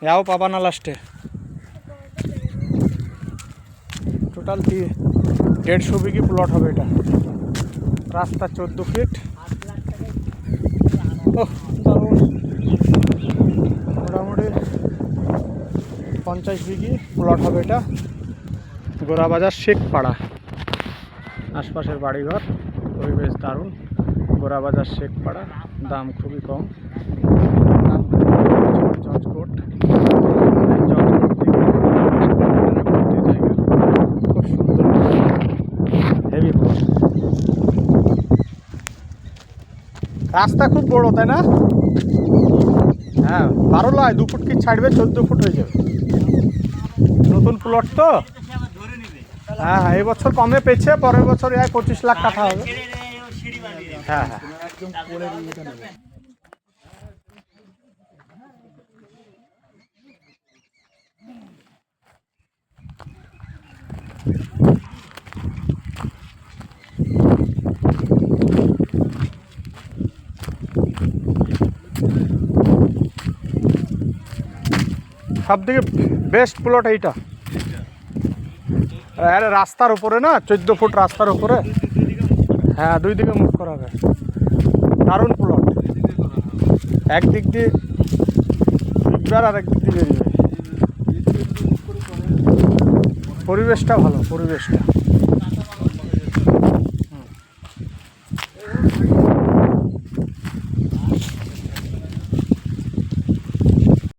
याओ पाबा ना लास्टे टोटाल 150 बिघी प्लट হবে এটা রাস্তা 14 ফিট ওহ দারুণ মোটামুটি 50 বিঘি প্লট হবে এটা গোরাবাজার শেখপাড়া আশপাশের বাড়িঘর পরিবেশ দারুণ গোরাবাজার শেখপাড়া দাম খুবই কম জজকোট খুব সুন্দর হেভি প্লট রাস্তা খুব বড় তাই না হ্যাঁ 12 নয় 2 ফুট কি ছাড়বে 14 ফুট হয়ে যাবে নতুন প্লট তো হ্যাঁ হ্যাঁ এই বছর কমে পেয়েছে পরের বছর 25 লাখ কাঠা হবে হ্যাঁ হ্যাঁ সব থেকে বেস্ট প্লট এইটা আরে রাস্তার উপরে না 14 ফুট রাস্তার উপরে হ্যাঁ দুই দিকে মুখ করা হবে দারুণ প্লট একদিক দিয়ে একবার আর একদিক দিয়ে বেরিয়ে পরিবেশটা ভালো পরিবেশটা